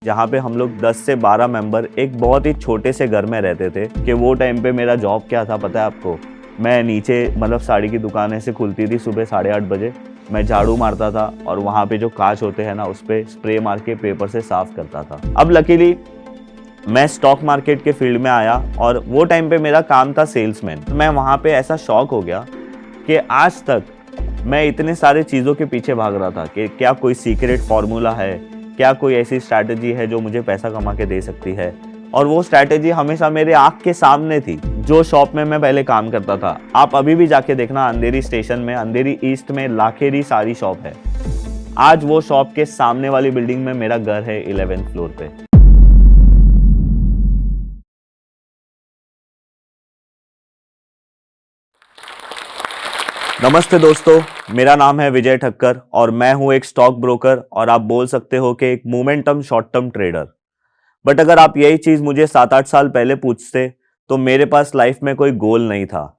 जहाँ पे हम लोग 10 से 12 मेंबर एक बहुत ही छोटे से घर में रहते थे। कि वो टाइम पे मेरा जॉब क्या था पता है आपको? मैं नीचे मतलब साड़ी की दुकान ऐसे खुलती थी सुबह 8:30 बजे, मैं झाड़ू मारता था और वहाँ पे जो कांच होते हैं ना उस पर स्प्रे मार के पेपर से साफ करता था। अब लकीली मैं स्टॉक मार्केट के फील्ड में आया और वो टाइम पे मेरा काम था सेल्समैन। तो मैं वहाँ पे ऐसा शौक हो गया कि आज तक मैं इतने सारे चीज़ों के पीछे भाग रहा था कि क्या कोई सीक्रेट फार्मूला है, क्या कोई ऐसी स्ट्रैटेजी है जो मुझे पैसा कमा के दे सकती है। और वो स्ट्रैटेजी हमेशा मेरे आँख के सामने थी। जो शॉप में मैं पहले काम करता था, आप अभी भी जाके देखना, अंधेरी स्टेशन में, अंधेरी ईस्ट में लाखेरी साड़ी शॉप है। आज वो शॉप के सामने वाली बिल्डिंग में मेरा घर है 11th फ्लोर पे। नमस्ते दोस्तों, मेरा नाम है विजय ठक्कर और मैं हूं एक स्टॉक ब्रोकर और आप बोल सकते हो कि एक momentum short term trader. But अगर आप यही चीज़ मुझे 7-8 साल पहले पूछते तो मेरे पास लाइफ में कोई गोल नहीं था।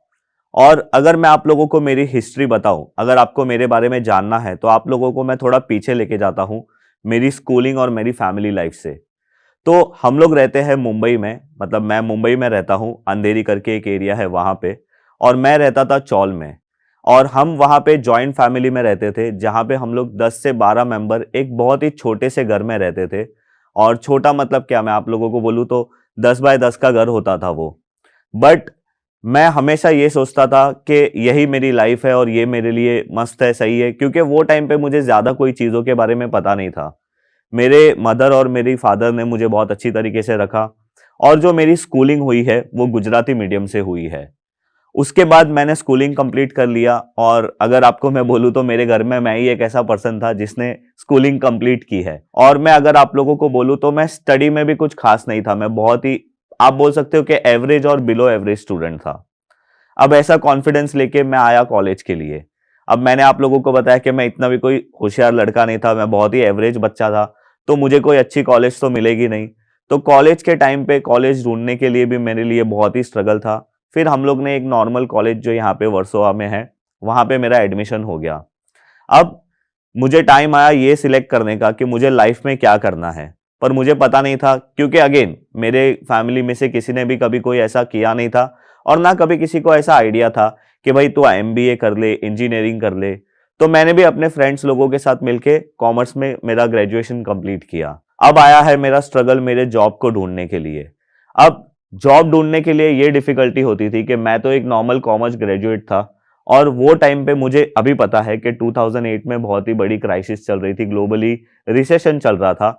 और अगर मैं आप लोगों को मेरी हिस्ट्री बताऊं, अगर आपको मेरे बारे में जानना है तो आप लोगों को मैं थोड़ा पीछे लेके जाता हूं मेरी स्कूलिंग और मेरी फैमिली लाइफ से। तो हम लोग रहते हैं मुंबई में, मतलब मैं मुंबई में रहता हूं, अंधेरी करके एक एरिया है वहां पे, और मैं रहता था चौल में। और हम वहाँ पे जॉइंट फैमिली में रहते थे जहाँ पे हम लोग 10 से 12 मेंबर एक बहुत ही छोटे से घर में रहते थे। और छोटा मतलब क्या, मैं आप लोगों को बोलूँ तो 10 बाय 10 का घर होता था वो। बट मैं हमेशा ये सोचता था कि यही मेरी लाइफ है और ये मेरे लिए मस्त है, सही है, क्योंकि वो टाइम पे मुझे ज़्यादा कोई चीज़ों के बारे में पता नहीं था। मेरे मदर और मेरी फादर ने मुझे बहुत अच्छी तरीके से रखा और जो मेरी स्कूलिंग हुई है वो गुजराती मीडियम से हुई है। उसके बाद मैंने स्कूलिंग कंप्लीट कर लिया और अगर आपको मैं बोलूँ तो मेरे घर में मैं ही एक ऐसा पर्सन था जिसने स्कूलिंग कंप्लीट की है। और मैं अगर आप लोगों को बोलूँ तो मैं स्टडी में भी कुछ खास नहीं था, मैं बहुत ही, आप बोल सकते हो कि एवरेज और बिलो एवरेज स्टूडेंट था। अब ऐसा कॉन्फिडेंस लेके मैं आया कॉलेज के लिए। अब मैंने आप लोगों को बताया कि मैं इतना भी कोई होशियार लड़का नहीं था, मैं बहुत ही एवरेज बच्चा था, तो मुझे कोई अच्छी कॉलेज तो मिलेगी नहीं। तो कॉलेज के टाइम पे कॉलेज ढूंढने के लिए भी मेरे लिए बहुत ही स्ट्रगल था। फिर हम लोग ने एक नॉर्मल कॉलेज जो यहाँ पे वर्सोवा में है, वहाँ पे मेरा एडमिशन हो गया। अब मुझे टाइम आया ये सिलेक्ट करने का कि मुझे लाइफ में क्या करना है, पर मुझे पता नहीं था, क्योंकि अगेन मेरे फैमिली में से किसी ने भी कभी कोई ऐसा किया नहीं था और ना कभी किसी को ऐसा आइडिया था कि भाई तू एमबीए कर ले, इंजीनियरिंग कर ले। तो मैंने भी अपने फ्रेंड्स लोगों के साथ मिलके कॉमर्स में मेरा ग्रेजुएशन कंप्लीट किया। अब आया है मेरा स्ट्रगल मेरे जॉब को ढूंढने के लिए। अब जॉब ढूंढने के लिए ये डिफिकल्टी होती थी कि मैं तो एक नॉर्मल कॉमर्स ग्रेजुएट था और वो टाइम पे मुझे अभी पता है कि 2008 में बहुत ही बड़ी क्राइसिस चल रही थी, ग्लोबली रिसेशन चल रहा था।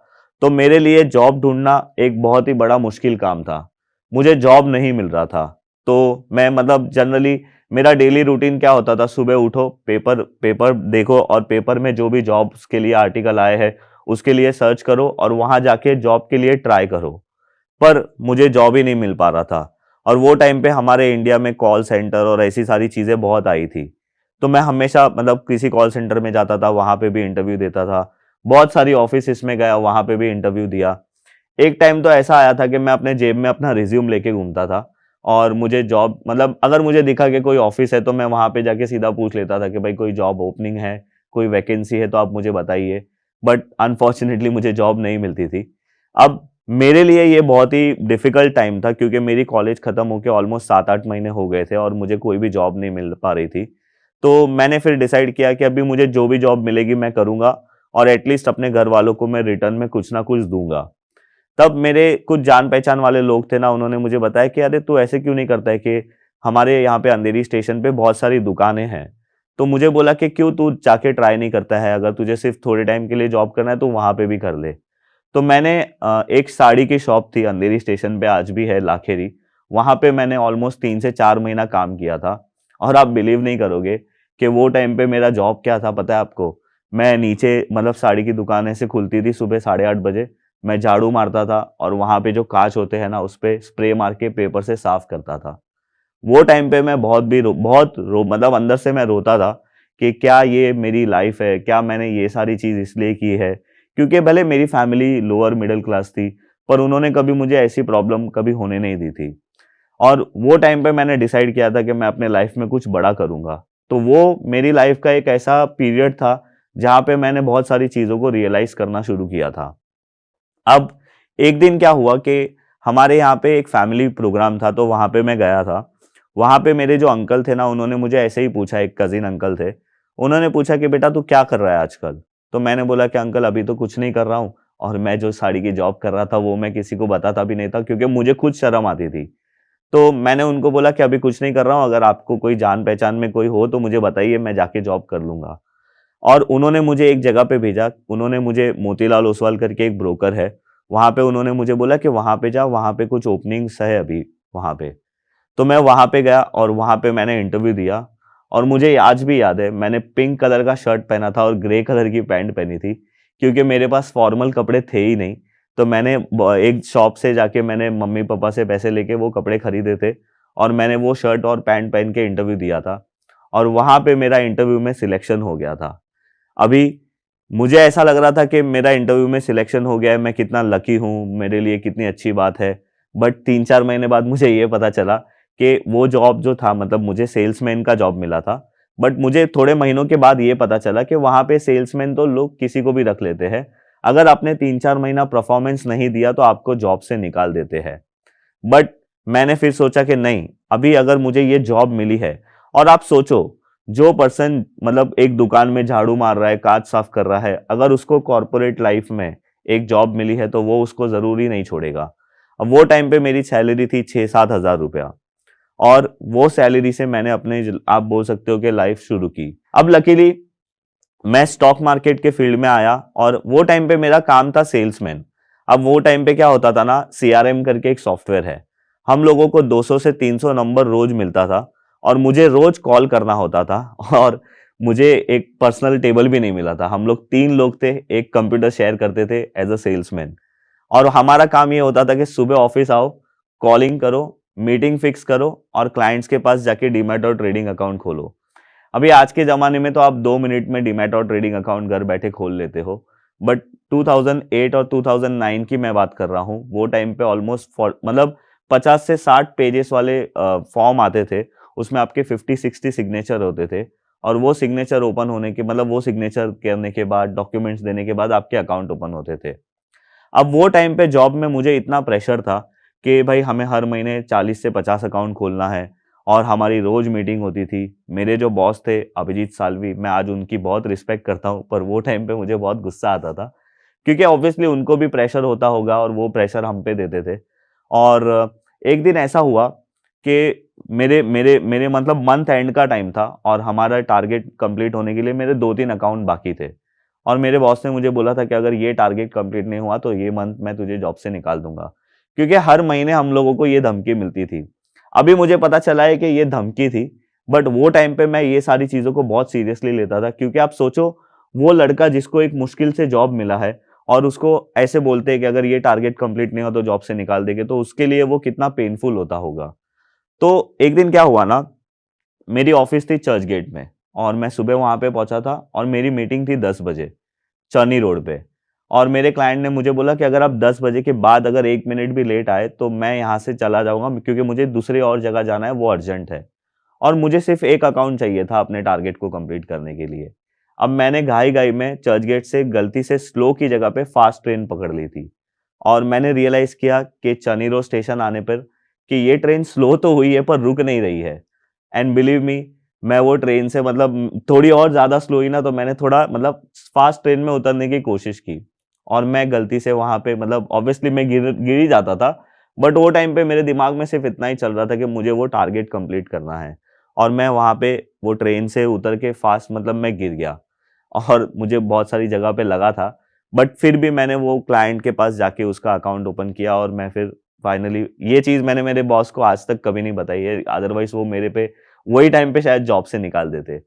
तो मेरे लिए जॉब ढूंढना एक बहुत ही बड़ा मुश्किल काम था, मुझे जॉब नहीं मिल रहा था। तो मैं मतलब जनरली मेरा डेली रूटीन क्या होता था, सुबह उठो, पेपर पेपर देखो और पेपर में जो भी जॉब्स के लिए आर्टिकल आए हैं उसके लिए सर्च करो और वहां जाके जॉब के लिए ट्राई करो। पर मुझे जॉब ही नहीं मिल पा रहा था। और वो टाइम पे हमारे इंडिया में कॉल सेंटर और ऐसी सारी चीज़ें बहुत आई थी। तो मैं हमेशा मतलब किसी कॉल सेंटर में जाता था, वहाँ पे भी इंटरव्यू देता था, बहुत सारी ऑफिस में गया, वहाँ पे भी इंटरव्यू दिया। एक टाइम तो ऐसा आया था कि मैं अपने जेब में अपना रिज्यूम लेके घूमता था और मुझे जॉब, मतलब अगर मुझे दिखा कि कोई ऑफिस है तो मैं वहाँ पे जाके सीधा पूछ लेता था कि भाई कोई जॉब ओपनिंग है, कोई वैकेंसी है तो आप मुझे बताइए। बट अनफॉर्चुनेटली मुझे जॉब नहीं मिलती थी। अब मेरे लिए ये बहुत ही डिफिकल्ट टाइम था क्योंकि मेरी कॉलेज खत्म होकर ऑलमोस्ट 7-8 महीने हो गए थे और मुझे कोई भी जॉब नहीं मिल पा रही थी। तो मैंने फिर डिसाइड किया कि अभी मुझे जो भी जॉब मिलेगी मैं करूंगा और एटलीस्ट अपने घर वालों को मैं रिटर्न में कुछ ना कुछ दूंगा। तब मेरे कुछ जान पहचान वाले लोग थे ना, उन्होंने मुझे बताया कि अरे तू ऐसे क्यों नहीं करता है कि हमारे यहाँ पे अंधेरी स्टेशन पे बहुत सारी दुकानें हैं। तो मुझे बोला कि क्यों तू जाके ट्राई नहीं करता है, अगर तुझे सिर्फ थोड़े टाइम के लिए जॉब करना है तो वहां पे भी कर ले। तो मैंने एक साड़ी की शॉप थी अंधेरी स्टेशन पे, आज भी है, लाखेरी। वहां पे मैंने ऑलमोस्ट 3 से 4 महीना काम किया था। और आप बिलीव नहीं करोगे कि वो टाइम पे मेरा जॉब क्या था पता है आपको? मैं नीचे, मतलब साड़ी की दुकान ऐसे खुलती थी सुबह 8:30 बजे, मैं झाड़ू मारता था और वहां पे जो कांच होते हैं ना उस पे स्प्रे मार के पेपर से साफ करता था। वो टाइम पे मैं मतलब अंदर से मैं रोता था कि क्या ये मेरी लाइफ है, क्या मैंने ये सारी चीज इसलिए की है। क्योंकि भले मेरी फैमिली लोअर मिडिल क्लास थी पर उन्होंने कभी मुझे ऐसी प्रॉब्लम कभी होने नहीं दी थी। और वो टाइम पे मैंने डिसाइड किया था कि मैं अपने लाइफ में कुछ बड़ा करूंगा। तो वो मेरी लाइफ का एक ऐसा पीरियड था जहाँ पे मैंने बहुत सारी चीजों को रियलाइज करना शुरू किया था। अब एक दिन क्या हुआ कि हमारे यहाँ पे एक फैमिली प्रोग्राम था, तो वहां पे मैं गया था। वहां पे मेरे जो अंकल थे ना, उन्होंने मुझे ऐसे ही पूछा, एक कजिन अंकल थे, उन्होंने पूछा कि बेटा तू क्या कर रहा है आजकल। तो मैंने बोला कि अंकल अभी तो कुछ नहीं कर रहा हूँ, और मैं जो साड़ी की जॉब कर रहा था वो मैं किसी को बताता भी नहीं था, क्योंकि मुझे खुद शर्म आती थी। तो मैंने उनको बोला कि अभी कुछ नहीं कर रहा हूँ, अगर आपको कोई जान पहचान में कोई हो तो मुझे बताइए, मैं जाके जॉब कर लूंगा। और उन्होंने मुझे एक जगह पे भेजा, उन्होंने मुझे मोतीलाल ओसवाल करके एक ब्रोकर है, वहां पे उन्होंने मुझे बोला कि वहां पे जा, वहां पे कुछ ओपनिंग्स है अभी वहां पे। तो मैं वहां पे गया और वहां पे मैंने इंटरव्यू दिया। और मुझे आज भी याद है, मैंने पिंक कलर का शर्ट पहना था और ग्रे कलर की पैंट पहनी थी, क्योंकि मेरे पास फॉर्मल कपड़े थे ही नहीं। तो मैंने एक शॉप से जाके मैंने मम्मी पापा से पैसे लेके वो कपड़े खरीदे थे, और मैंने वो शर्ट और पैंट पहन के इंटरव्यू दिया था। और वहां पे मेरा इंटरव्यू में सिलेक्शन हो गया था। अभी मुझे ऐसा लग रहा था कि मेरा इंटरव्यू में सिलेक्शन हो गया है, मैं कितना लकी हूँ, मेरे लिए कितनी अच्छी बात है। बट 3-4 महीने बाद मुझे ये पता चला कि वो जॉब जो था, मतलब मुझे सेल्समैन का जॉब मिला था, बट मुझे थोड़े महीनों के बाद ये पता चला कि वहां पे सेल्समैन तो लोग किसी को भी रख लेते हैं। अगर आपने 3-4 महीना परफॉर्मेंस नहीं दिया तो आपको जॉब से निकाल देते हैं। बट मैंने फिर सोचा कि नहीं, अभी अगर मुझे ये जॉब मिली है, और आप सोचो, जो पर्सन मतलब एक दुकान में झाड़ू मार रहा है, कांच साफ कर रहा है, अगर उसको कॉर्पोरेट लाइफ में एक जॉब मिली है तो वो उसको जरूरी नहीं छोड़ेगा। अब वो टाइम पे मेरी सैलरी थी 6-7 हज़ार रुपया, और वो सैलरी से मैंने अपने आप बोल सकते हो कि लाइफ शुरू की। अब लकीली मैं स्टॉक मार्केट के फील्ड में आया, और वो टाइम पे मेरा काम था सेल्समैन। अब वो टाइम पे क्या होता था ना, सीआरएम करके एक सॉफ्टवेयर है, हम लोगों को 200 से 300 नंबर रोज मिलता था, और मुझे रोज कॉल करना होता था। और मुझे एक पर्सनल टेबल भी नहीं मिला था, हम लोग 3 लोग थे, एक कंप्यूटर शेयर करते थे एज अ सेल्समैन। और हमारा काम ये होता था कि सुबह ऑफिस आओ, कॉलिंग करो, मीटिंग फिक्स करो, और क्लाइंट्स के पास जाके डीमैट और ट्रेडिंग अकाउंट खोलो। अभी आज के जमाने में तो आप 2 मिनट में डीमैट और ट्रेडिंग अकाउंट घर बैठे खोल लेते हो, बट 2008 और 2009 की मैं बात कर रहा हूँ। वो टाइम पे ऑलमोस्ट मतलब 50 से 60 पेजेस वाले फॉर्म आते थे, उसमें आपके 50-60 सिग्नेचर होते थे, और वो सिग्नेचर ओपन होने के मतलब वो सिग्नेचर करने के बाद, डॉक्यूमेंट्स देने के बाद आपके अकाउंट ओपन होते थे। अब वो टाइम पे जॉब में मुझे इतना प्रेशर था कि भाई हमें हर महीने 40 से 50 अकाउंट खोलना है, और हमारी रोज मीटिंग होती थी। मेरे जो बॉस थे अभिजीत सालवी, मैं आज उनकी बहुत रिस्पेक्ट करता हूँ, पर वो टाइम पे मुझे बहुत गुस्सा आता था, क्योंकि ऑब्वियसली उनको भी प्रेशर होता होगा और वो प्रेशर हम पे देते थे। और एक दिन ऐसा हुआ कि मेरे मेरे मेरे मतलब मंथ एंड का टाइम था, और हमारा टारगेट कंप्लीट होने के लिए मेरे 2-3 अकाउंट बाकी थे। और मेरे बॉस ने मुझे बोला था कि अगर ये टारगेट कंप्लीट नहीं हुआ तो ये मंथ मैं तुझे जॉब से निकाल दूंगा, क्योंकि हर महीने हम लोगों को ये धमकी मिलती थी। अभी मुझे पता चला है कि ये धमकी थी, बट वो टाइम पे मैं ये सारी चीजों को बहुत सीरियसली लेता था, क्योंकि आप सोचो, वो लड़का जिसको एक मुश्किल से जॉब मिला है, और उसको ऐसे बोलते हैं कि अगर ये टारगेट कंप्लीट नहीं हो तो जॉब से निकाल देंगे, तो उसके लिए वो कितना पेनफुल होता होगा। तो एक दिन क्या हुआ ना, मेरी ऑफिस थी चर्च गेट में, और मैं सुबह वहां पे पहुंचा था, और मेरी मीटिंग थी 10 बजे चर्नी रोड पे। और मेरे क्लाइंट ने मुझे बोला कि अगर आप 10 बजे के बाद अगर 1 मिनट भी लेट आए तो मैं यहाँ से चला जाऊंगा, क्योंकि मुझे दूसरी और जगह जाना है, वो अर्जेंट है। और मुझे सिर्फ एक अकाउंट चाहिए था अपने टारगेट को कंप्लीट करने के लिए। अब मैंने घाई घाई में चर्च गेट से गलती से स्लो की जगह पे फास्ट ट्रेन पकड़ ली थी, और मैंने रियलाइज किया कि चर्नी रोड स्टेशन आने पर कि ये ट्रेन स्लो तो हुई है पर रुक नहीं रही है। एंड बिलीव मी, मैं वो ट्रेन से मतलब थोड़ी और ज्यादा स्लो ही ना, तो मैंने थोड़ा मतलब फास्ट ट्रेन में उतरने की कोशिश की, और मैं गलती से वहां पे मतलब ऑब्वियसली मैं गिर ही जाता था। बट वो टाइम पे मेरे दिमाग में सिर्फ इतना ही चल रहा था कि मुझे वो टारगेट कंप्लीट करना है, और मैं वहां पे वो ट्रेन से उतर के फास्ट मतलब मैं गिर गया, और मुझे बहुत सारी जगह पे लगा था। बट फिर भी मैंने वो क्लाइंट के पास जाके उसका अकाउंट ओपन किया, और मैं फिर फाइनली, ये चीज मैंने मेरे बॉस को आज तक कभी नहीं बताई है, अदरवाइज वो मेरे पे वही टाइम पे शायद जॉब से निकाल देते।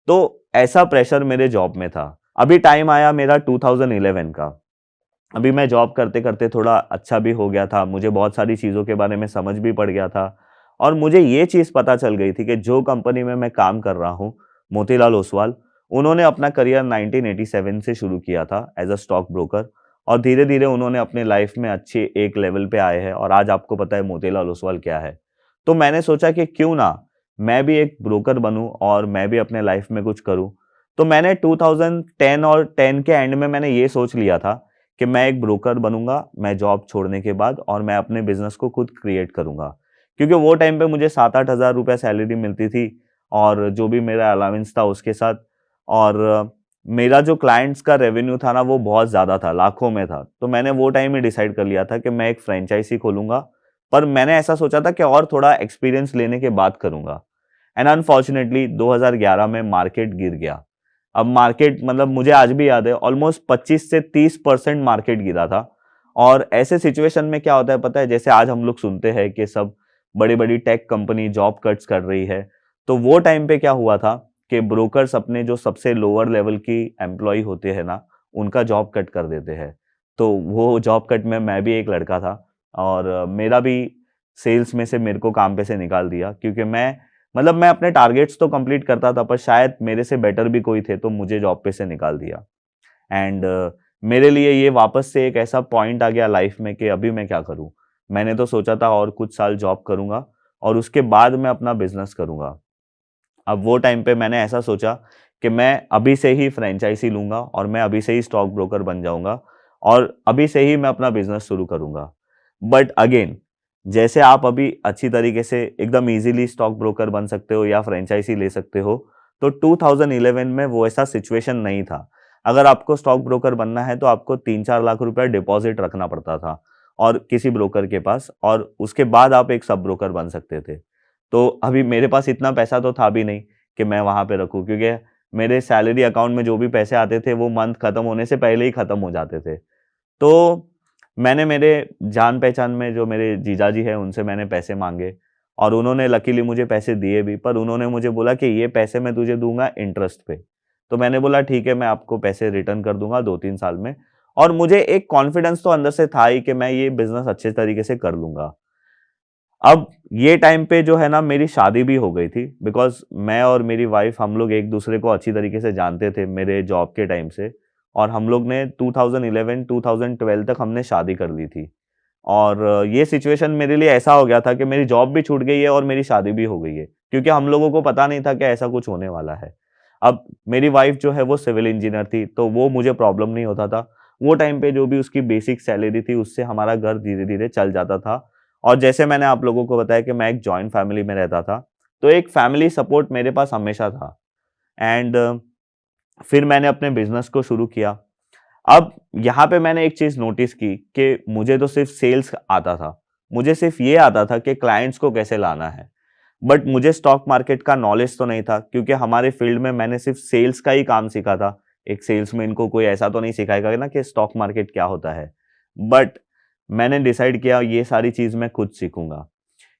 तो ऐसा प्रेशर मेरे जॉब में था। अभी टाइम आया मेरा 2011 का। अभी मैं जॉब करते करते थोड़ा अच्छा भी हो गया था, मुझे बहुत सारी चीज़ों के बारे में समझ भी पड़ गया था, और मुझे ये चीज़ पता चल गई थी कि जो कंपनी में मैं काम कर रहा हूँ, मोतीलाल ओसवाल, उन्होंने अपना करियर 1987 से शुरू किया था एज अ स्टॉक ब्रोकर, और धीरे धीरे उन्होंने अपने लाइफ में अच्छे एक लेवल पे आए हैं, और आज आपको पता है मोतीलाल ओसवाल क्या है। तो मैंने सोचा कि क्यों ना मैं भी एक ब्रोकर बनूं और मैं भी अपने लाइफ में कुछ करूं। तो मैंने 2010 और 10 के एंड में मैंने ये सोच लिया था कि मैं एक ब्रोकर बनूंगा मैं जॉब छोड़ने के बाद, और मैं अपने बिजनेस को खुद क्रिएट करूंगा। क्योंकि वो टाइम पे मुझे 7-8 हज़ार रुपये सैलरी मिलती थी, और जो भी मेरा अलाउंस था उसके साथ, और मेरा जो क्लाइंट्स का रेवेन्यू था ना वो बहुत ज़्यादा था, लाखों में था। तो मैंने वो टाइम ही डिसाइड कर लिया था कि मैं एक फ्रेंचाइजी खोलूंगा, पर मैंने ऐसा सोचा था कि और थोड़ा एक्सपीरियंस लेने के बाद करूंगा। एंड अनफॉर्चुनेटली 2011 में मार्केट गिर गया। अब मार्केट मतलब मुझे आज भी याद है, ऑलमोस्ट 25 से 30% मार्केट गिरा था। और ऐसे सिचुएशन में क्या होता है पता है, जैसे आज हम लोग सुनते हैं कि सब बड़ी बड़ी टेक कंपनी जॉब कट्स कर रही है, तो वो टाइम पे क्या हुआ था कि ब्रोकर्स अपने जो सबसे लोअर लेवल की एम्प्लॉय होते हैं ना, उनका जॉब कट कर देते हैं। तो वो जॉब कट में मैं भी एक लड़का था, और मेरा भी सेल्स में से मेरे को काम पे से निकाल दिया, क्योंकि मैं अपने टारगेट्स तो कंप्लीट करता था, पर शायद मेरे से बेटर भी कोई थे तो मुझे जॉब पे से निकाल दिया। एंड मेरे लिए ये वापस से एक ऐसा पॉइंट आ गया लाइफ में कि अभी मैं क्या करूं। मैंने तो सोचा था और कुछ साल जॉब करूंगा और उसके बाद मैं अपना बिजनेस करूंगा। अब वो टाइम पे मैंने ऐसा सोचा कि मैं अभी से ही फ्रेंचाइजी लूंगा और मैं अभी से ही स्टॉक ब्रोकर बन जाऊंगा और अभी से ही मैं अपना बिजनेस शुरू करूंगा। बट अगेन, जैसे आप अभी अच्छी तरीके से एकदम इजीली स्टॉक ब्रोकर बन सकते हो या फ्रेंचाइजी ले सकते हो, तो 2011 में वो ऐसा सिचुएशन नहीं था। अगर आपको स्टॉक ब्रोकर बनना है तो आपको 3-4 लाख रुपया डिपॉजिट रखना पड़ता था और किसी ब्रोकर के पास, और उसके बाद आप एक सब ब्रोकर बन सकते थे। तो अभी मेरे पास इतना पैसा तो था भी नहीं कि मैं वहां पे रखूं, क्योंकि मेरे सैलरी अकाउंट में जो भी पैसे आते थे वो मंथ खत्म होने से पहले ही खत्म हो जाते थे। तो मैंने मेरे जान पहचान में जो मेरे जीजाजी है उनसे मैंने पैसे मांगे, और उन्होंने लकीली मुझे पैसे दिए भी, पर उन्होंने मुझे बोला कि ये पैसे मैं तुझे दूंगा इंटरेस्ट पे। तो मैंने बोला ठीक है, मैं आपको पैसे रिटर्न कर दूंगा 2-3 साल में। और मुझे एक कॉन्फिडेंस तो अंदर से था ही कि मैं ये बिजनेस अच्छे तरीके से कर लूंगा। अब ये टाइम पे जो है ना मेरी शादी भी हो गई थी, बिकॉज मैं और मेरी वाइफ हम लोग एक दूसरे को अच्छी तरीके से जानते थे मेरे जॉब के टाइम से, और हम लोग ने 2011-2012 तक हमने शादी कर ली थी। और ये सिचुएशन मेरे लिए ऐसा हो गया था कि मेरी जॉब भी छूट गई है और मेरी शादी भी हो गई है, क्योंकि हम लोगों को पता नहीं था कि ऐसा कुछ होने वाला है। अब मेरी वाइफ जो है वो सिविल इंजीनियर थी, तो वो मुझे प्रॉब्लम नहीं होता था। वो टाइम पे जो भी उसकी बेसिक सैलरी थी उससे हमारा घर धीरे धीरे चल जाता था। और जैसे मैंने आप लोगों को बताया कि मैं एक जॉइंट फैमिली में रहता था, तो एक फैमिली सपोर्ट मेरे पास हमेशा था। एंड फिर मैंने अपने बिजनेस को शुरू किया। अब यहाँ पे मैंने एक चीज नोटिस की कि मुझे तो सिर्फ सेल्स आता था, मुझे सिर्फ ये आता था कि क्लाइंट्स को कैसे लाना है। बट मुझे स्टॉक मार्केट का नॉलेज तो नहीं था, क्योंकि हमारे फील्ड में मैंने सिर्फ सेल्स का ही काम सीखा था। एक सेल्समैन को कोई ऐसा तो नहीं सिखाएगा ना कि स्टॉक मार्केट क्या होता है। बट मैंने डिसाइड किया ये सारी चीज मैं खुद सीखूंगा,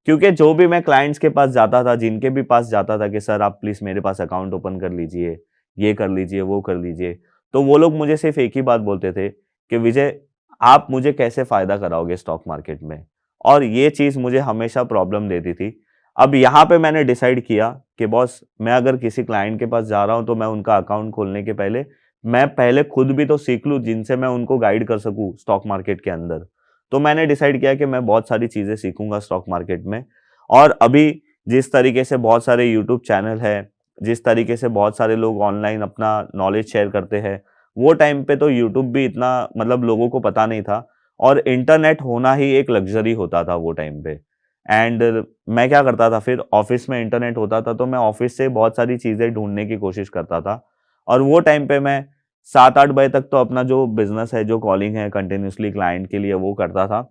क्योंकि जो भी मैं क्लाइंट्स के पास जाता था, जिनके भी पास जाता था कि सर आप प्लीज मेरे पास अकाउंट ओपन कर लीजिए, ये कर लीजिए, वो कर लीजिए, तो वो लोग मुझे सिर्फ एक ही बात बोलते थे कि विजय, आप मुझे कैसे फायदा कराओगे स्टॉक मार्केट में। और ये चीज मुझे हमेशा प्रॉब्लम देती थी। अब यहाँ पे मैंने डिसाइड किया कि बॉस, मैं अगर किसी क्लाइंट के पास जा रहा हूँ तो मैं उनका अकाउंट खोलने के पहले मैं पहले खुद भी तो सीख लूँ, जिनसे मैं उनको गाइड कर सकूँ स्टॉक मार्केट के अंदर। तो मैंने डिसाइड किया कि मैं बहुत सारी चीजें सीखूंगा स्टॉक मार्केट में। और अभी जिस तरीके से बहुत सारे यूट्यूब चैनल है, जिस तरीके से बहुत सारे लोग ऑनलाइन अपना नॉलेज शेयर करते हैं, वो टाइम पे तो यूट्यूब भी इतना मतलब लोगों को पता नहीं था, और इंटरनेट होना ही एक लग्जरी होता था वो टाइम पे। एंड मैं क्या करता था, फिर ऑफिस में इंटरनेट होता था तो मैं ऑफिस से बहुत सारी चीजें ढूंढने की कोशिश करता था। और वो टाइम पे मैं 7-8 बजे तक तो अपना जो बिजनेस है, जो कॉलिंग है कंटिन्यूसली क्लाइंट के लिए, वो करता था।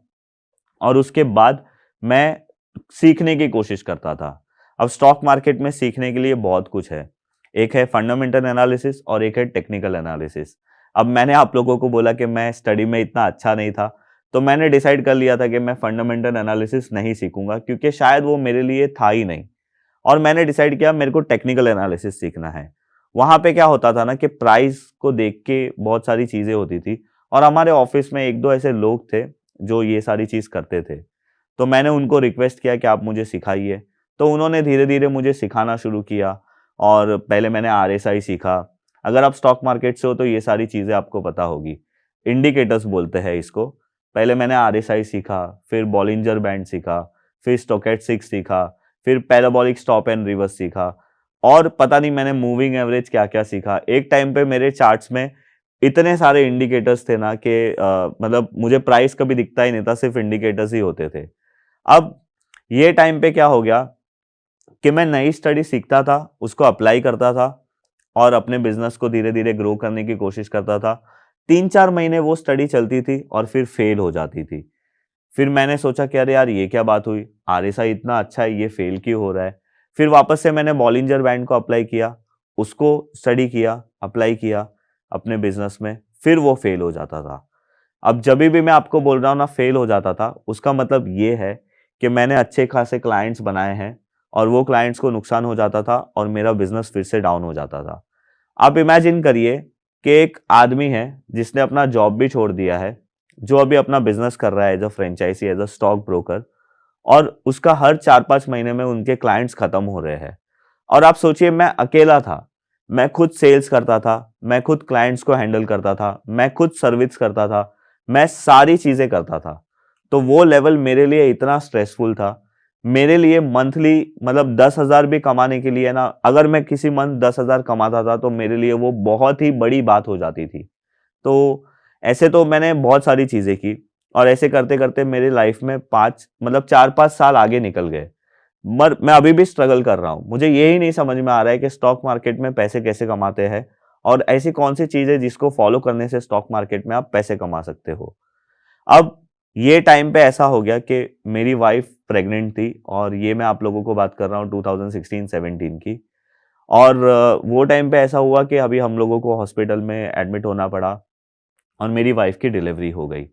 और उसके बाद मैं सीखने की कोशिश करता था। अब स्टॉक मार्केट में सीखने के लिए बहुत कुछ है। एक है फंडामेंटल एनालिसिस और एक है टेक्निकल एनालिसिस। अब मैंने आप लोगों को बोला कि मैं स्टडी में इतना अच्छा नहीं था, तो मैंने डिसाइड कर लिया था कि मैं फंडामेंटल एनालिसिस नहीं सीखूंगा, क्योंकि शायद वो मेरे लिए था ही नहीं। और मैंने डिसाइड किया मेरे को टेक्निकल एनालिसिस सीखना है। वहां पे क्या होता था ना कि प्राइस को देख के बहुत सारी चीजें होती थी, और हमारे ऑफिस में एक दो ऐसे लोग थे जो ये सारी चीज करते थे। तो मैंने उनको रिक्वेस्ट किया कि आप मुझे सिखाइए। तो उन्होंने धीरे धीरे मुझे सिखाना शुरू किया। और पहले मैंने आरएसआई सीखा। अगर आप स्टॉक मार्केट से हो तो ये सारी चीजें आपको पता होगी, इंडिकेटर्स बोलते हैं इसको। पहले मैंने आरएसआई सीखा, फिर बॉलिंजर बैंड सीखा, फिर स्टोकेस्टिक सीखा, फिर पैराबोलिक स्टॉप एंड रिवर्स सीखा, और पता नहीं मैंने मूविंग एवरेज क्या क्या सीखा। एक टाइम पे मेरे चार्ट्स में इतने सारे इंडिकेटर्स थे ना कि मतलब मुझे प्राइस कभी दिखता ही नहीं था, सिर्फ इंडिकेटर्स ही होते थे। अब ये टाइम पे क्या हो गया कि मैं नई स्टडी सीखता था, उसको अप्लाई करता था और अपने बिजनेस को धीरे धीरे ग्रो करने की कोशिश करता था। 3-4 महीने वो स्टडी चलती थी और फिर फेल हो जाती थी। फिर मैंने सोचा कि अरे यार ये क्या बात हुई, आरएसआई इतना अच्छा है, ये फेल क्यों हो रहा है। फिर वापस से मैंने बॉलिंजर बैंड को अप्लाई किया, उसको स्टडी किया, अप्लाई किया अपने बिजनेस में, फिर वो फेल हो जाता था। अब जभी भी मैं आपको बोल रहा हूँ ना फेल हो जाता था, उसका मतलब ये है कि मैंने अच्छे खासे क्लाइंट्स बनाए हैं और वो क्लाइंट्स को नुकसान हो जाता था और मेरा बिजनेस फिर से डाउन हो जाता था। आप इमेजिन करिए कि एक आदमी है जिसने अपना जॉब भी छोड़ दिया है, जो अभी अपना बिजनेस कर रहा है as a franchisee, as a stock broker, और उसका हर 4-5 महीने में उनके क्लाइंट्स खत्म हो रहे हैं। और आप सोचिए मैं अकेला था, मैं खुद सेल्स करता था, मैं खुद क्लाइंट्स को हैंडल करता था, मैं खुद सर्विस करता था, मैं सारी चीजें करता था। तो वो लेवल मेरे लिए इतना स्ट्रेसफुल था। मेरे लिए मंथली मतलब 10,000 भी कमाने के लिए ना, अगर मैं किसी मंथ 10,000 कमाता था तो मेरे लिए वो बहुत ही बड़ी बात हो जाती थी। तो ऐसे तो मैंने बहुत सारी चीजें की और ऐसे करते करते मेरे लाइफ में 4-5 साल आगे निकल गए। मर मैं अभी भी स्ट्रगल कर रहा हूँ। मुझे यही नहीं समझ में आ रहा है कि स्टॉक मार्केट में पैसे कैसे कमाते हैं और ऐसी कौन सी चीज है जिसको फॉलो करने से स्टॉक मार्केट में आप पैसे कमा सकते हो। अब ये टाइम पे ऐसा हो गया कि मेरी वाइफ प्रेग्नेंट थी और ये मैं आप लोगों को बात कर रहा हूँ 2016-17 की। और वो टाइम पे ऐसा हुआ कि अभी हम लोगों को हॉस्पिटल में एडमिट होना पड़ा और मेरी वाइफ की डिलीवरी हो गई।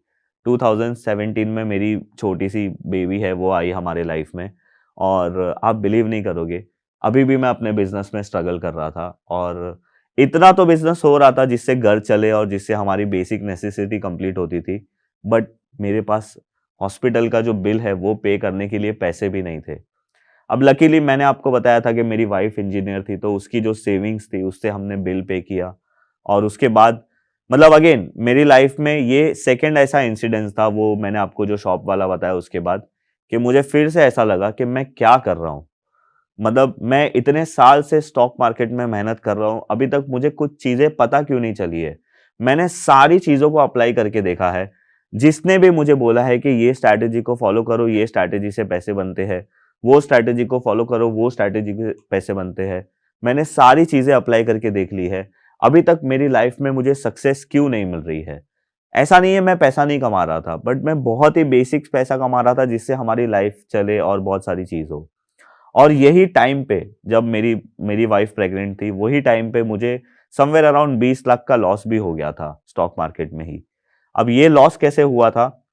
2017 में मेरी छोटी सी बेबी है वो आई हमारे लाइफ में। और आप बिलीव नहीं करोगे, अभी भी मैं अपने बिजनेस में स्ट्रगल कर रहा था और इतना तो बिजनेस हो रहा था जिससे घर चले और जिससे हमारी बेसिक नेसेसिटी कंप्लीट होती थी। बट मेरे पास हॉस्पिटल का जो बिल है वो पे करने के लिए पैसे भी नहीं थे। अब लकीली मैंने आपको बताया था कि मेरी वाइफ इंजीनियर थी, तो उसकी जो सेविंग्स थी उससे हमने बिल पे किया। और उसके बाद मतलब अगेन मेरी लाइफ में ये सेकंड ऐसा इंसिडेंस था, वो मैंने आपको जो शॉप वाला बताया उसके बाद, कि मुझे फिर से ऐसा लगा कि मैं क्या कर रहा हूँ। मतलब मैं इतने साल से स्टॉक मार्केट में मेहनत कर रहा हूँ, अभी तक मुझे कुछ चीजें पता क्यों नहीं चली है। मैंने सारी चीजों को अप्लाई करके देखा है, जिसने भी मुझे बोला है कि ये स्ट्रैटेजी को फॉलो करो, ये स्ट्रैटेजी से पैसे बनते हैं, वो स्ट्रैटेजी को फॉलो करो, वो स्ट्रैटेजी के पैसे बनते हैं, मैंने सारी चीजें अप्लाई करके देख ली है। अभी तक मेरी लाइफ में मुझे सक्सेस क्यों नहीं मिल रही है। ऐसा नहीं है मैं पैसा नहीं कमा रहा था, बट मैं बहुत ही बेसिक पैसा कमा रहा था जिससे हमारी लाइफ चले और बहुत सारी चीज हो। और यही टाइम पे जब मेरी मेरी वाइफ प्रेग्नेंट थी, वही टाइम पे मुझे समवेयर अराउंड 20 लाख का लॉस भी हो गया था स्टॉक मार्केट में ही। अब ये लॉस कैसे हुआ था,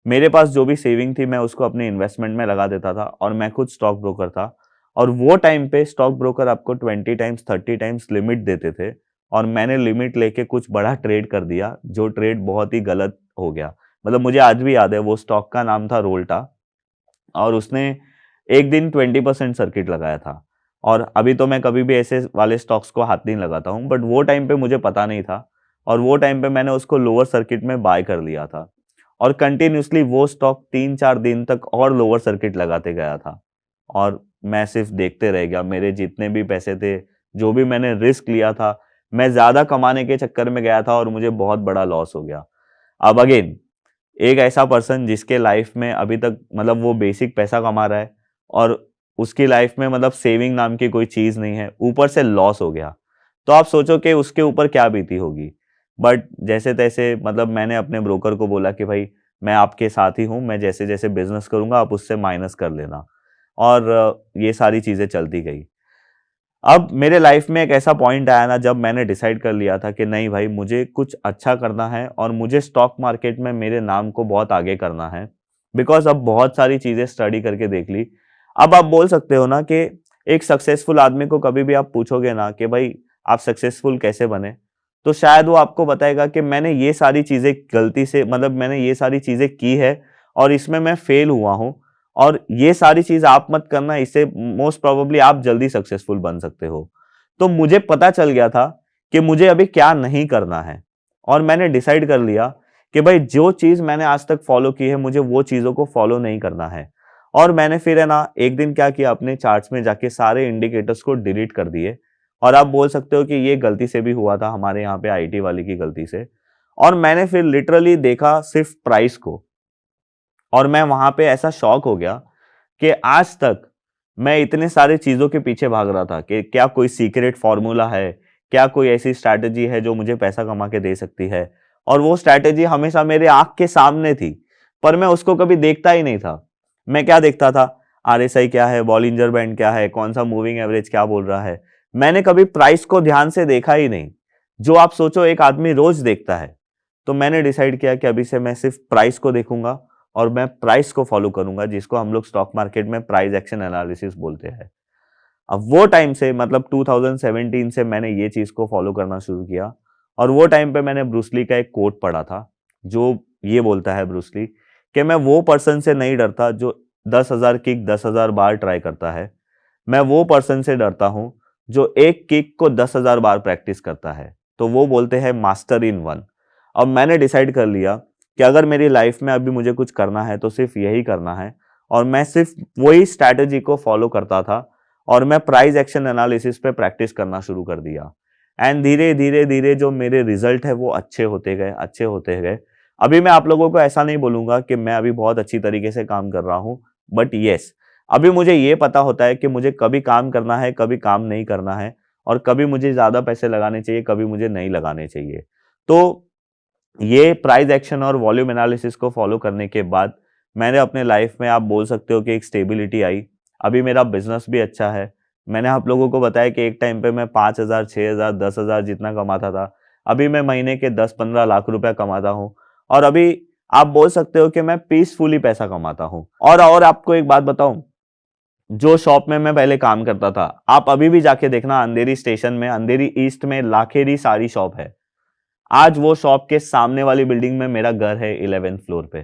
मेरे पास जो भी सेविंग थी मैं उसको अपने इन्वेस्टमेंट में लगा देता था और मैं खुद स्टॉक ब्रोकर था। और वो टाइम पे स्टॉक ब्रोकर आपको 20 टाइम्स 30 टाइम्स लिमिट देते थे और मैंने लिमिट लेके कुछ बड़ा ट्रेड कर दिया, जो ट्रेड बहुत ही गलत हो गया। मतलब मुझे आज भी याद है, वो स्टॉक का नाम था रोल्टा और उसने एक दिन 20% सर्किट लगाया था। और अभी तो मैं कभी भी ऐसे वाले स्टॉक्स को हाथ नहीं लगाता हूँ, बट वो टाइम पे मुझे पता नहीं था और वो टाइम पे मैंने उसको लोअर सर्किट में बाय कर लिया था और कंटिन्यूसली वो स्टॉक 3-4 दिन तक और लोअर सर्किट लगाते गया था और मैं सिर्फ देखते रह गया। मेरे जितने भी पैसे थे, जो भी मैंने रिस्क लिया था, मैं ज्यादा कमाने के चक्कर में गया था और मुझे बहुत बड़ा लॉस हो गया। अब अगेन एक ऐसा पर्सन जिसके लाइफ में अभी तक मतलब वो बेसिक पैसा कमा रहा है और उसकी लाइफ में मतलब सेविंग नाम की कोई चीज नहीं है, ऊपर से लॉस हो गया, तो आप सोचो कि उसके ऊपर क्या बीती होगी। बट जैसे तैसे मतलब मैंने अपने ब्रोकर को बोला कि भाई मैं आपके साथ ही हूं, मैं जैसे जैसे बिजनेस करूंगा आप उससे माइनस कर लेना। और ये सारी चीजें चलती गई। अब मेरे लाइफ में एक ऐसा पॉइंट आया ना जब मैंने डिसाइड कर लिया था कि नहीं भाई मुझे कुछ अच्छा करना है और मुझे स्टॉक मार्केट में मेरे नाम को बहुत आगे करना है। बिकॉज अब बहुत सारी चीजें स्टडी करके देख ली। अब आप बोल सकते हो ना कि एक सक्सेसफुल आदमी को कभी भी आप पूछोगे ना कि भाई आप सक्सेसफुल कैसे बने, तो शायद वो आपको बताएगा कि मैंने ये सारी चीजें गलती से मतलब मैंने ये सारी चीजें की है और इसमें मैं फेल हुआ हूं और ये सारी चीज आप मत करना, इससे मोस्ट प्रोबेबली आप जल्दी सक्सेसफुल बन सकते हो। तो मुझे पता चल गया था कि मुझे अभी क्या नहीं करना है और मैंने डिसाइड कर लिया कि भाई जो चीज मैंने आज तक फॉलो की है मुझे वो चीजों को फॉलो नहीं करना है। और मैंने फिर है ना एक दिन क्या किया, अपने चार्ट्स में जाके सारे इंडिकेटर्स को डिलीट कर दिए और आप बोल सकते हो कि ये गलती से भी हुआ था, हमारे यहाँ पे आईटी वाले की गलती से। और मैंने फिर लिटरली देखा सिर्फ प्राइस को, और मैं वहां पे ऐसा शॉक हो गया कि आज तक मैं इतने सारे चीजों के पीछे भाग रहा था कि क्या कोई सीक्रेट फॉर्मूला है, क्या कोई ऐसी स्ट्रैटेजी है जो मुझे पैसा कमा के दे सकती है। और वो स्ट्रैटेजी हमेशा मेरे आंख के सामने थी, पर मैं उसको कभी देखता ही नहीं था। मैं क्या देखता था, आरएसआई क्या है, बॉलिंजर बैंड क्या है, कौन सा मूविंग एवरेज क्या बोल रहा है। मैंने कभी प्राइस को ध्यान से देखा ही नहीं, जो आप सोचो एक आदमी रोज देखता है। तो मैंने डिसाइड किया कि अभी से मैं सिर्फ प्राइस को देखूंगा और मैं प्राइस को फॉलो करूंगा, जिसको हम लोग स्टॉक मार्केट में प्राइस एक्शन एनालिसिस बोलते हैं। अब वो टाइम से मतलब 2017 से मैंने ये चीज को फॉलो करना शुरू किया। और वो टाइम पे मैंने ब्रूसली का एक कोट पढ़ा था, जो ये बोलता है ब्रूसली कि मैं वो पर्सन से नहीं डरता जो 10,000 किक 10,000 बार ट्राई करता है, मैं वो पर्सन से डरता हूं जो एक किक को 10,000 बार प्रैक्टिस करता है। तो वो बोलते हैं मास्टर इन वन। अब मैंने डिसाइड कर लिया कि अगर मेरी लाइफ में अभी मुझे कुछ करना है तो सिर्फ यही करना है, और मैं सिर्फ वही स्ट्रैटेजी को फॉलो करता था और मैं प्राइस एक्शन एनालिसिस पे प्रैक्टिस करना शुरू कर दिया। एंड धीरे धीरे धीरे जो मेरे रिजल्ट है वो अच्छे होते गए, अच्छे होते गए। अभी मैं आप लोगों को ऐसा नहीं बोलूंगा कि मैं अभी बहुत अच्छी तरीके से काम कर रहा हूं, बट यस, अभी मुझे ये पता होता है कि मुझे कभी काम करना है, कभी काम नहीं करना है, और कभी मुझे ज्यादा पैसे लगाने चाहिए, कभी मुझे नहीं लगाने चाहिए। तो ये प्राइस एक्शन और वॉल्यूम एनालिसिस को फॉलो करने के बाद मैंने अपने लाइफ में, आप बोल सकते हो कि एक स्टेबिलिटी आई। अभी मेरा बिजनेस भी अच्छा है। मैंने आप लोगों को बताया कि एक टाइम पे मैं 5,000, 6,000, 10,000 जितना कमाता था, अभी मैं महीने के 10-15 लाख रुपया कमाता हूँ। और अभी आप बोल सकते हो कि मैं पीसफुली पैसा कमाता हूँ। और आपको एक बात बताऊं, जो शॉप में मैं पहले काम करता था, आप अभी भी जाके देखना, अंधेरी स्टेशन में, अंधेरी ईस्ट में लाखेरी साड़ी शॉप है। आज वो शॉप के सामने वाली बिल्डिंग में मेरा घर है 11th फ्लोर पे।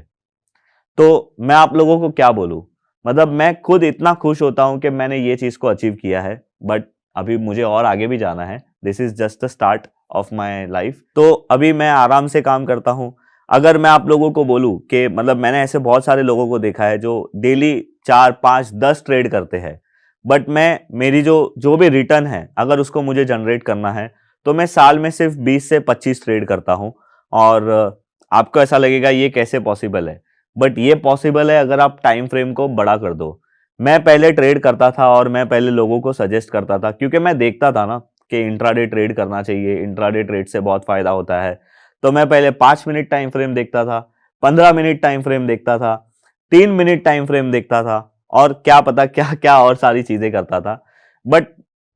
तो मैं आप लोगों को क्या बोलूं, मतलब मैं खुद इतना खुश होता हूं कि मैंने ये चीज को अचीव किया है। बट अभी मुझे और आगे भी जाना है। This is just the start of my life. तो अभी मैं आराम से काम करता हूं। अगर मैं आप लोगों को बोलूं कि मतलब मैंने ऐसे बहुत सारे लोगों को देखा है जो डेली 4, 5, 10 ट्रेड करते हैं, बट मैं, मेरी जो भी रिटर्न है, अगर उसको मुझे जनरेट करना है तो मैं साल में सिर्फ 20 से 25 ट्रेड करता हूं। और आपको ऐसा लगेगा ये कैसे पॉसिबल है, बट ये पॉसिबल है अगर आप टाइम फ्रेम को बड़ा कर दो। मैं पहले ट्रेड करता था और मैं पहले लोगों को सजेस्ट करता था, क्योंकि मैं देखता था ना कि इंट्राडे ट्रेड करना चाहिए, इंट्राडे ट्रेड से बहुत फायदा होता है। तो मैं पहले 5 मिनट टाइम फ्रेम देखता था, 15 मिनट टाइम फ्रेम देखता था, 3 मिनट टाइम फ्रेम देखता था, और क्या पता क्या क्या और सारी चीजें करता था। बट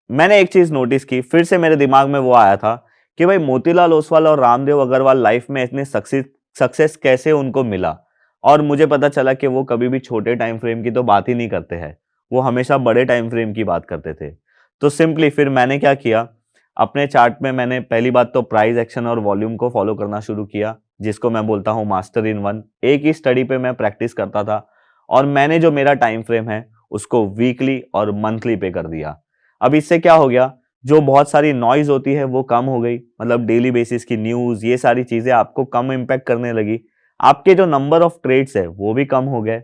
मैंने एक चीज नोटिस की, फिर से मेरे दिमाग में वो आया था कि भाई मोतीलाल ओसवाल और रामदेव अग्रवाल लाइफ में इतने सक्सेस कैसे उनको मिला। और मुझे पता चला कि वो कभी भी छोटे टाइम फ्रेम की तो बात ही नहीं करते हैं, वो हमेशा बड़े टाइम फ्रेम की बात करते थे। तो सिंपली फिर मैंने क्या किया, अपने चार्ट में मैंने पहली बात तो प्राइस एक्शन और वॉल्यूम को फॉलो करना शुरू किया, जिसको मैं बोलता हूं मास्टर इन वन। एक ही स्टडी पे मैं प्रैक्टिस करता था, और मैंने जो मेरा टाइम फ्रेम है उसको वीकली और मंथली पे कर दिया। अब इससे क्या हो गया, जो बहुत सारी नॉइज होती है वो कम हो गई, मतलब डेली बेसिस की न्यूज, ये सारी चीजें आपको कम इम्पैक्ट करने लगी। आपके जो नंबर ऑफ ट्रेड्स है वो भी कम हो गए,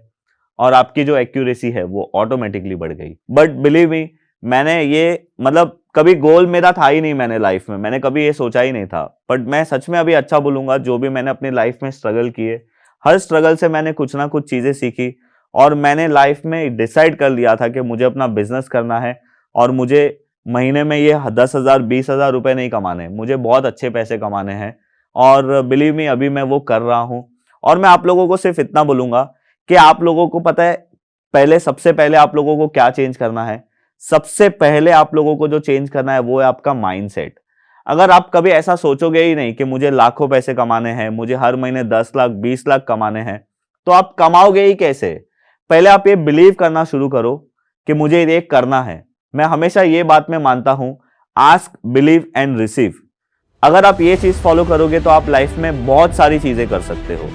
और आपकी जो एक्यूरेसी है वो ऑटोमेटिकली बढ़ गई। बट बिलीव मी, मैंने ये मतलब कभी गोल मेरा था ही नहीं, मैंने लाइफ में मैंने कभी ये सोचा ही नहीं था। बट मैं सच में अभी अच्छा बोलूंगा, जो भी मैंने अपनी लाइफ में स्ट्रगल किए, हर स्ट्रगल से मैंने कुछ ना कुछ चीजें सीखी, और मैंने लाइफ में डिसाइड कर लिया था कि मुझे अपना बिजनेस करना है, और मुझे महीने में ये 10,000 20,000 रुपए नहीं कमाने, मुझे बहुत अच्छे पैसे कमाने हैं। और बिलीव मी, अभी मैं वो कर रहा हूं। और मैं आप लोगों को सिर्फ इतना बोलूंगा कि आप लोगों को पता है पहले, सबसे पहले आप लोगों को क्या चेंज करना है। सबसे पहले आप लोगों को जो चेंज करना है वो है आपका माइंडसेट। अगर आप कभी ऐसा सोचोगे ही नहीं कि मुझे लाखों पैसे कमाने हैं, मुझे हर महीने 10 लाख 20 लाख कमाने हैं, तो आप कमाओगे ही कैसे। पहले आप ये बिलीव करना शुरू करो कि मुझे ये करना है। मैं हमेशा ये बात में मानता हूं, आस्क, बिलीव एंड रिसीव। अगर आप ये चीज फॉलो करोगे तो आप लाइफ में बहुत सारी चीजें कर सकते हो।